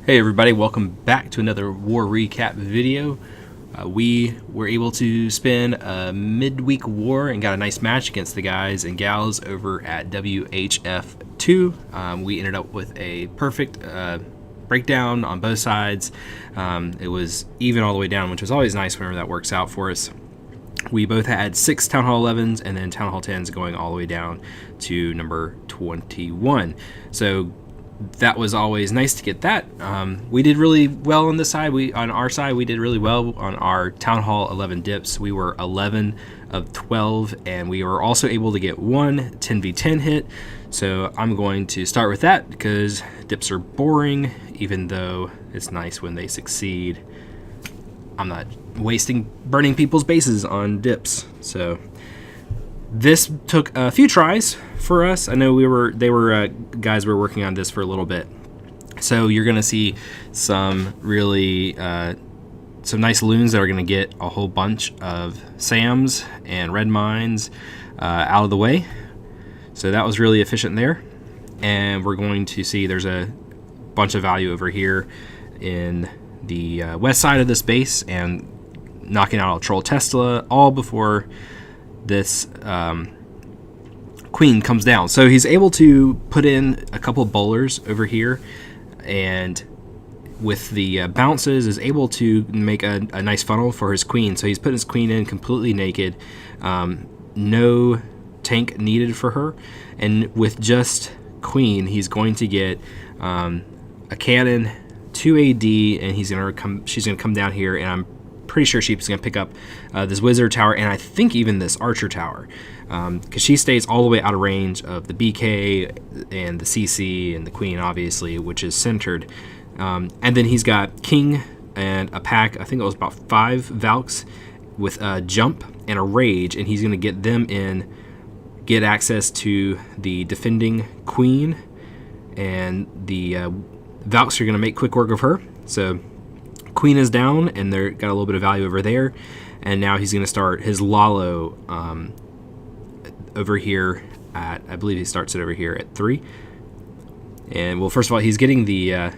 Hey everybody, welcome back to another war recap video. We were able to spin a midweek war and got a nice match against the guys and gals over at WHF2. We ended up with a perfect breakdown on both sides. It was even all the way down, which was always nice whenever that works out for us. We both had 6 Town Hall 11s and then Town Hall 10s going all the way down to number 21. So that was always nice to get that. We did really well on this side. On our side, we did really well on our Town Hall 11 dips. We were 11 of 12, and we were also able to get one 10v10 hit. So I'm going to start with that because dips are boring, even though it's nice when they succeed. I'm not burning people's bases on dips. So this took a few tries for us. I know guys were working on this for a little bit. So you're gonna see some really some nice loons that are gonna get a whole bunch of SAMs and red mines out of the way. So that was really efficient there. And we're going to see there's a bunch of value over here in the west side of this base and knocking out a Troll Tesla all before this queen comes down. So he's able to put in a couple bowlers over here, and with the bounces is able to make a nice funnel for his queen. So he's putting his queen in completely naked, no tank needed for her, and with just queen he's going to get a cannon, 2 AD, and she's gonna come down here, and I'm pretty sure she's going to pick up this wizard tower, and I think even this archer tower, because she stays all the way out of range of the BK and the CC and the queen, obviously, which is centered. And then he's got king and a pack, I think it was about 5 Valks with a jump and a rage, and he's going to get them in, get access to the defending queen, and the Valks are going to make quick work of her. So queen is down, and they're got a little bit of value over there, and now he's going to start his Lalo over here at, I believe he starts it over here at 3. And well, first of all, he's getting the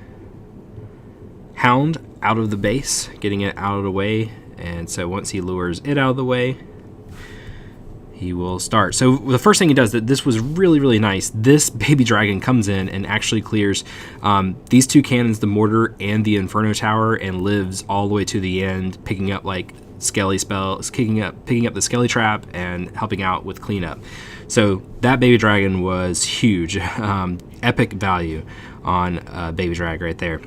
hound out of the base, getting it out of the way, and so once he lures it out of the way, he will start. So the first thing he does, that this was really, really nice, this baby dragon comes in and actually clears these 2 cannons, the mortar and the inferno tower, and lives all the way to the end, picking up like skelly spells, picking up the skelly trap and helping out with cleanup. So that baby dragon was huge. Epic value on baby drag right there.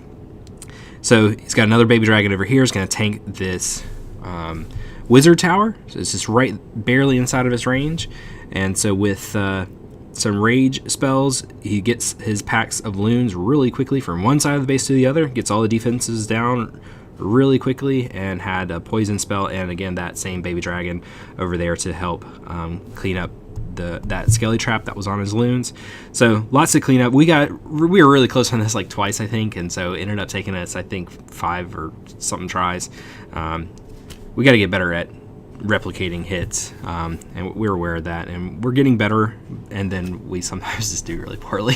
So he's got another baby dragon over here. He's going to tank this wizard tower, so it's just right barely inside of his range, and so with some rage spells, he gets his packs of loons really quickly from one side of the base to the other, gets all the defenses down really quickly, and had a poison spell, and again that same baby dragon over there to help clean up that skelly trap that was on his loons. So lots to clean up. We were really close on this, like twice I think, and so it ended up taking us I think 5 or something tries. We got to get better at replicating hits, and we're aware of that, and we're getting better, and then we sometimes just do really poorly.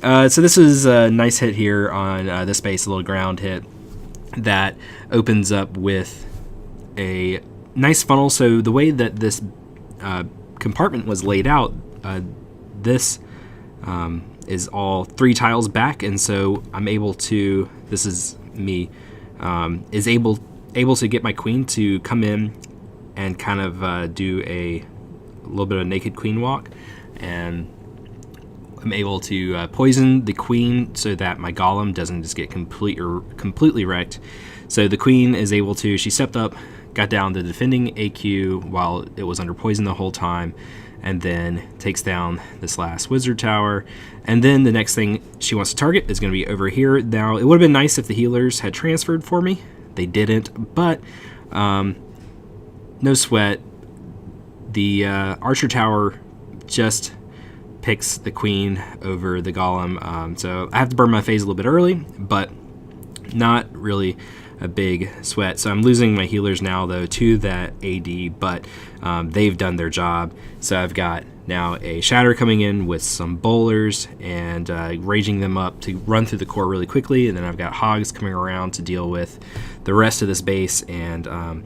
So this is a nice hit here on this base, a little ground hit that opens up with a nice funnel. So the way that this compartment was laid out, this is all 3 tiles back, and so I'm able to, this is me, is able to get my queen to come in and kind of do a little bit of a naked queen walk, and I'm able to poison the queen so that my golem doesn't just get completely wrecked. So the queen is able to, she stepped up, got down the defending AQ while it was under poison the whole time, and then takes down this last wizard tower. And then the next thing she wants to target is going to be over here. Now it would have been nice if the healers had transferred for me. They didn't, but no sweat. The archer tower just picks the queen over the golem, so I have to burn my phase a little bit early, but not really a big sweat. So I'm losing my healers now though to that AD, but they've done their job. So I've got Now a Shatter coming in with some Bowlers and raging them up to run through the core really quickly, and then I've got Hogs coming around to deal with the rest of this base, and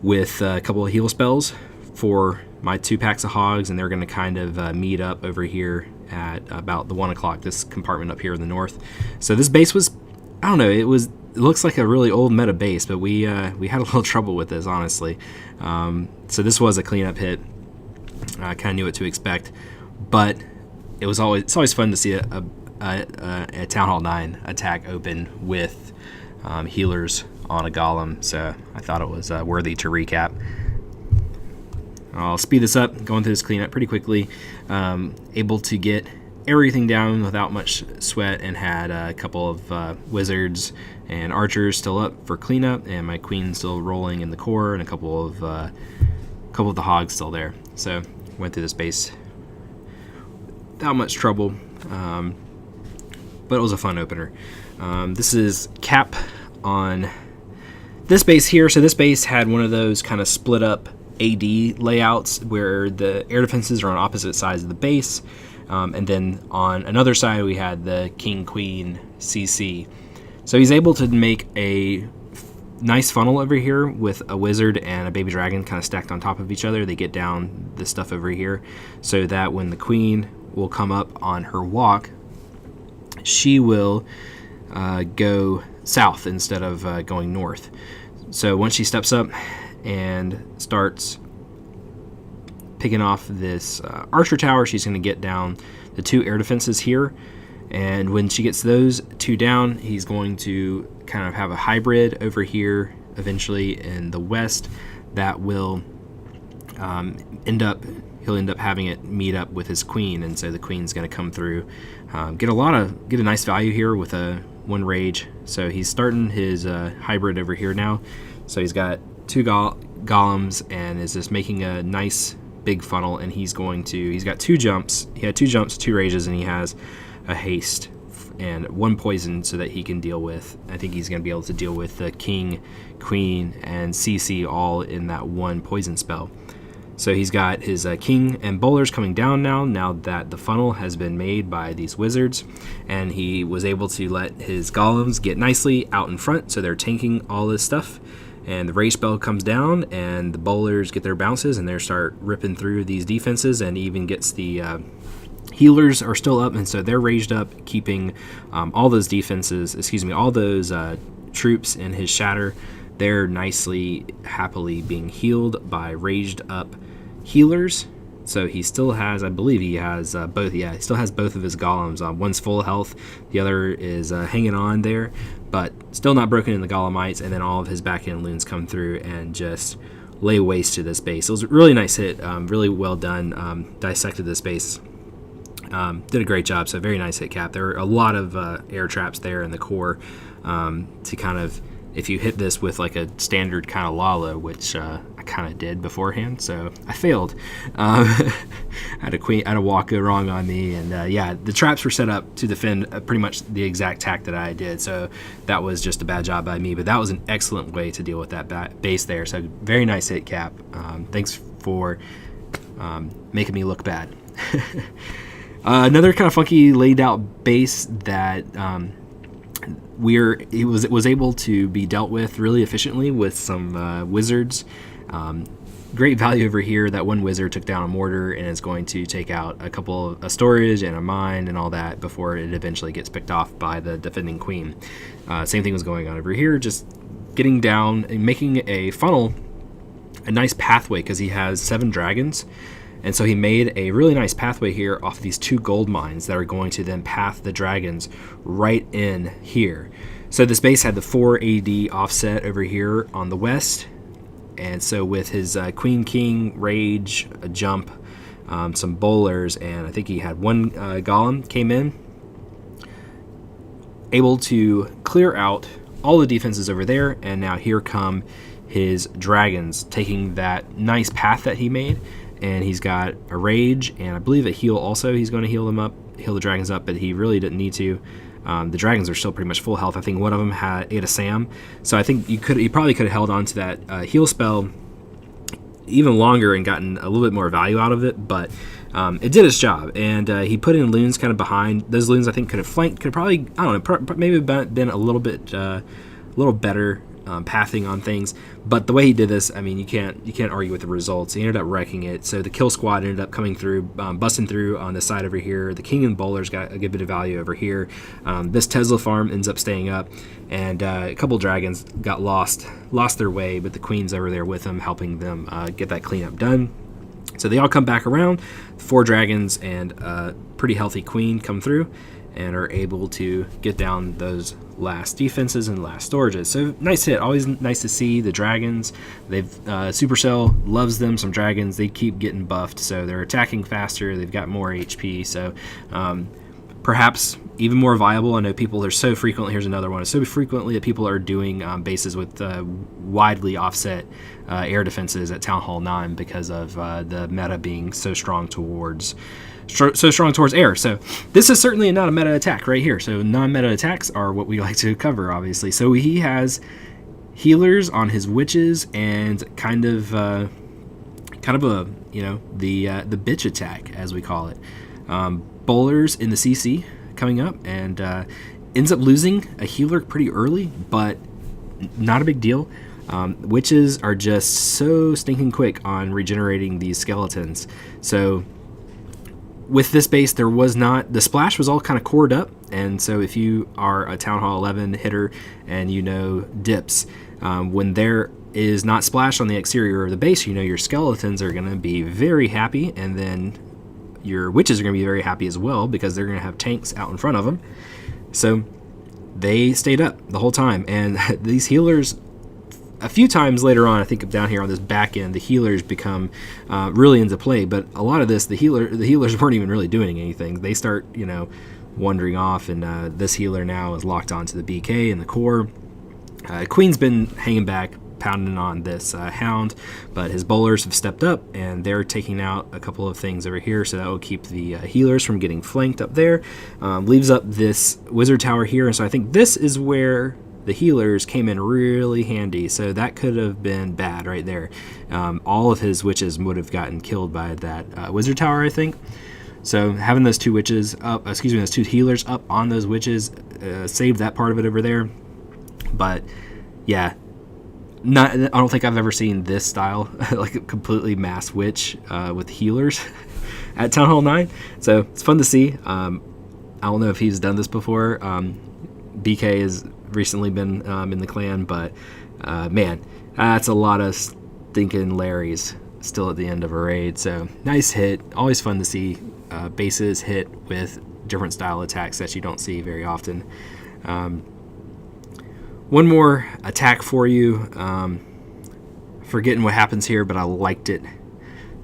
with a couple of heal spells for my 2 packs of Hogs, and they're going to kind of meet up over here at about the 1 o'clock, this compartment up here in the north. So this base was, I don't know, it looks like a really old meta base, but we had a little trouble with this, honestly. So this was a cleanup hit. I kind of knew what to expect, but it's always fun to see a Town Hall 9 attack open with healers on a golem, so I thought it was worthy to recap. I'll speed this up, going through this cleanup pretty quickly. Able to get everything down without much sweat, and had a couple of wizards and archers still up for cleanup, and my queen still rolling in the core, and a couple of the hogs still there. So went through this base without much trouble, but it was a fun opener. This is cap on this base here. So this base had one of those kind of split up AD layouts where the air defenses are on opposite sides of the base, and then on another side we had the King Queen CC. So he's able to make a nice funnel over here with a wizard and a baby dragon kind of stacked on top of each other. They get down this stuff over here so that when the queen will come up on her walk, she will go south instead of going north. So once she steps up and starts picking off this archer tower, she's going to get down the 2 air defenses here, and when she gets those 2 down, he's going to kind of have a hybrid over here eventually in the west that will he'll end up having it meet up with his queen, and so the queen's going to come through, get a nice value here with a 1 rage. So he's starting his hybrid over here now. So he's got 2 golems and is just making a nice big funnel, and he's got 2 jumps. He had 2 jumps, 2 rages, and he has a haste and 1 poison so that he can deal with, I think he's going to be able to deal with the king, queen, and CC all in that 1 poison spell. So he's got his king and bowlers coming down now that the funnel has been made by these wizards, and he was able to let his golems get nicely out in front, so they're tanking all this stuff. And the rage spell comes down, and the bowlers get their bounces, and they start ripping through these defenses, and even gets the healers are still up, and so they're raged up, keeping all those all those troops in his shatter. They're nicely, happily being healed by raged up healers. So he still has, I believe he has both. Yeah, he still has both of his golems. One's full health, the other is hanging on there, but still not broken in the golemites. And then all of his back end loons come through and just lay waste to this base. It was a really nice hit, really well done. Dissected this base. Did a great job. So very nice hit cap. There were a lot of air traps there in the core to kind of, if you hit this with like a standard kind of Lala, which I kind of did beforehand, so I failed. I had a walk go wrong on me, and yeah, the traps were set up to defend pretty much the exact tack that I did, so that was just a bad job by me, but that was an excellent way to deal with that base there. So very nice hit cap. Thanks for making me look bad. Another kind of funky laid out base that it was able to be dealt with really efficiently with some wizards. Great value over here. That 1 wizard took down a mortar and is going to take out a couple of storage and a mine and all that before it eventually gets picked off by the defending queen. Same thing was going on over here, just getting down and making a funnel, a nice pathway, because he has 7 dragons. And so he made a really nice pathway here off of these 2 gold mines that are going to then path the dragons right in here. So this base had the 4 AD offset over here on the west. And so with his Queen King, Rage, a jump, some bowlers, and I think he had 1 golem came in, able to clear out all the defenses over there. And now here come his dragons, taking that nice path that he made. And he's got a rage and I believe a heal also. He's going to heal the dragons up, but he really didn't need to. The dragons are still pretty much full health. I think one of them ate a Sam, so I think he probably could have held on to that heal spell even longer and gotten a little bit more value out of it. But it did its job, and he put in loons kind of behind. Those loons I think could have flanked, could probably, I don't know, maybe been a little bit, a little better pathing on things. But the way he did this, I mean, you can't argue with the results. He ended up wrecking it. So the kill squad ended up coming through, busting through on the side over here. The king and bowlers got a good bit of value over here. This Tesla farm ends up staying up, and a couple dragons got lost their way, but the queen's over there with them, helping them get that cleanup done. So they all come back around. 4 dragons and a pretty healthy queen come through and are able to get down those last defenses and last storages. So nice hit. Always nice to see the dragons. They've Supercell loves them some dragons. They keep getting buffed, so they're attacking faster. They've got more HP. So perhaps even more viable. I know people are so frequently. Here's another one. So frequently that people are doing bases with widely offset air defenses at Town Hall 9 because of the meta being so strong towards air. So this is certainly not a meta attack right here. So non-meta attacks are what we like to cover, obviously. So he has healers on his witches and kind of a the bitch attack, as we call it. Bowlers in the CC coming up, and ends up losing a healer pretty early, but not a big deal. Witches are just so stinking quick on regenerating these skeletons. So with this base, there was not, the splash was all kind of cored up, and so if you are a Town Hall 11 hitter and you know dips, when there is not splash on the exterior of the base, you know your skeletons are going to be very happy, and then your witches are going to be very happy as well because they're going to have tanks out in front of them. So they stayed up the whole time, and these healers, a few times later on, I think down here on this back end, the healers become really into play. But a lot of this, the healers weren't even really doing anything. They start, wandering off, and this healer now is locked onto the BK and the core. Queen's been hanging back, pounding on this hound, but his bowlers have stepped up, and they're taking out a couple of things over here, so that will keep the healers from getting flanked up there. Leaves up this wizard tower here, and so I think this is where the healers came in really handy. So that could have been bad right there. All of his witches would have gotten killed by that wizard tower, I think. So having those 2 witches up, those 2 healers up on those witches saved that part of it over there. But yeah, I don't think I've ever seen this style, like a completely mass witch with healers at Town Hall 9. So it's fun to see. I don't know if he's done this before. BK has recently been in the clan, but man, that's a lot of stinking Larrys still at the end of a raid. So nice hit. Always fun to see bases hit with different style attacks that you don't see very often. One more attack for you. Forgetting what happens here, but I liked it,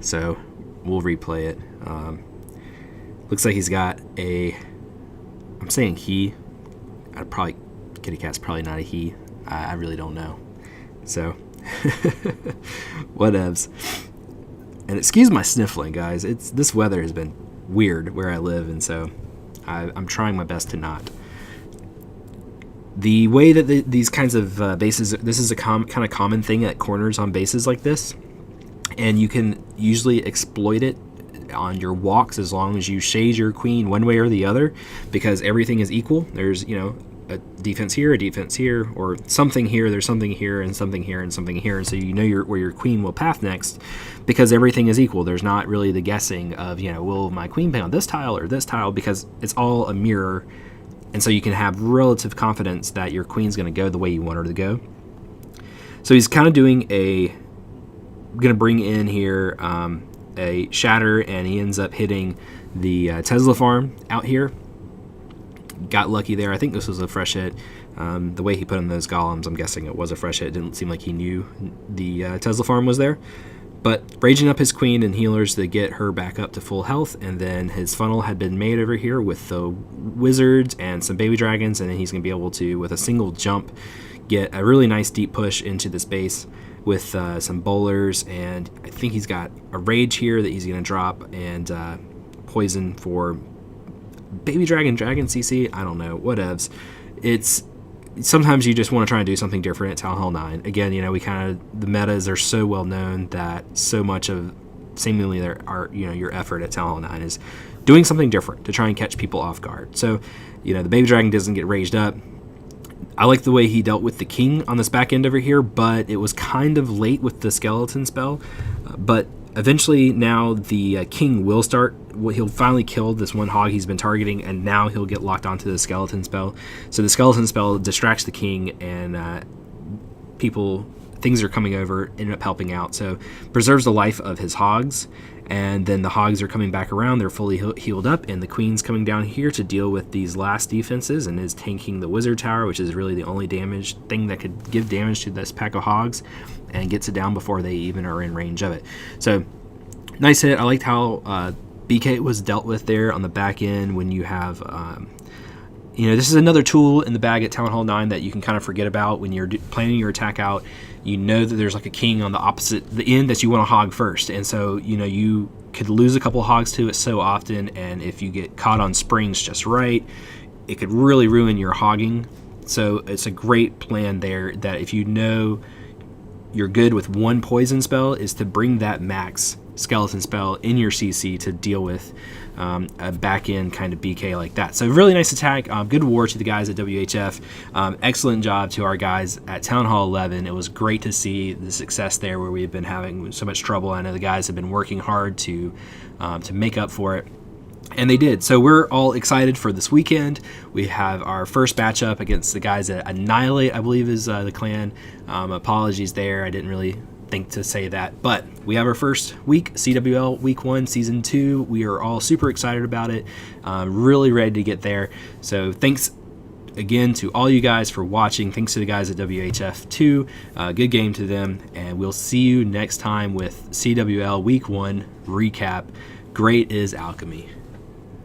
so we'll replay it. Looks like he's got I'm saying he. Kitty cat's probably not a he. I really don't know. So, whatevs. And excuse my sniffling, guys. This weather has been weird where I live, and so I'm trying my best to not. The way that these kinds of bases, this is a kind of common thing at corners on bases like this, and you can usually exploit it on your walks as long as you shade your queen one way or the other, because everything is equal. There's a defense here, or something here, there's something here, and something here, and something here, and so where your queen will path next, because everything is equal. There's not really the guessing of will my queen play on this tile or this tile, because it's all a mirror. And so you can have relative confidence that your queen's going to go the way you want her to go. So he's kind of going to bring in here a shatter, and he ends up hitting the Tesla farm out here. Got lucky there. I think this was a fresh hit. The way he put in those golems, I'm guessing it was a fresh hit. It didn't seem like he knew the Tesla farm was there. But raging up his queen and healers to get her back up to full health, and then his funnel had been made over here with the wizards and some baby dragons, and then he's going to be able to, with a single jump, get a really nice deep push into this base with some bowlers, and I think he's got a rage here that he's going to drop, and poison for baby dragon CC. I don't know, whatevs. Sometimes you just want to try and do something different at Town Hall 9. Again, the metas are so well known that so much of seemingly your effort at Town Hall 9 is doing something different to try and catch people off guard. So, the baby dragon doesn't get raised up. I like the way he dealt with the king on this back end over here, but it was kind of late with the skeleton spell. But eventually now the king will start. He'll finally kill this one hog he's been targeting, and now he'll get locked onto the skeleton spell. So the skeleton spell distracts the king, and things are coming over, end up helping out. So preserves the life of his hogs, and then the hogs are coming back around. They're fully healed up, and the queen's coming down here to deal with these last defenses and is tanking the wizard tower, which is really the only damage thing that could give damage to this pack of hogs, and gets it down before they even are in range of it. So nice hit. I liked how BK was dealt with there on the back end when you have this is another tool in the bag at Town Hall 9 that you can kind of forget about when you're planning your attack out. You know that there's like a king on the end that you want to hog first, and so you could lose a couple hogs to it so often, and if you get caught on springs just right, it could really ruin your hogging. So it's a great plan there that if you're good with one poison spell, is to bring that max skeleton spell in your CC to deal with a back end kind of BK like that. So really nice attack. Good war to the guys at WHF. Excellent job to our guys at Town Hall 11. It was great to see the success there where we've been having so much trouble. I know the guys have been working hard to make up for it, and they did. So we're all excited for this weekend. We have our first match up against the guys at Annihilate, I believe is the clan. Apologies there, I didn't really think to say that, but we have our first week, CWL week 1 season 2. We are all super excited about it, really ready to get there. So thanks again to all you guys for watching. Thanks to the guys at WHF2. Good game to them, and we'll see you next time with CWL week 1 recap. Great is Alchemy.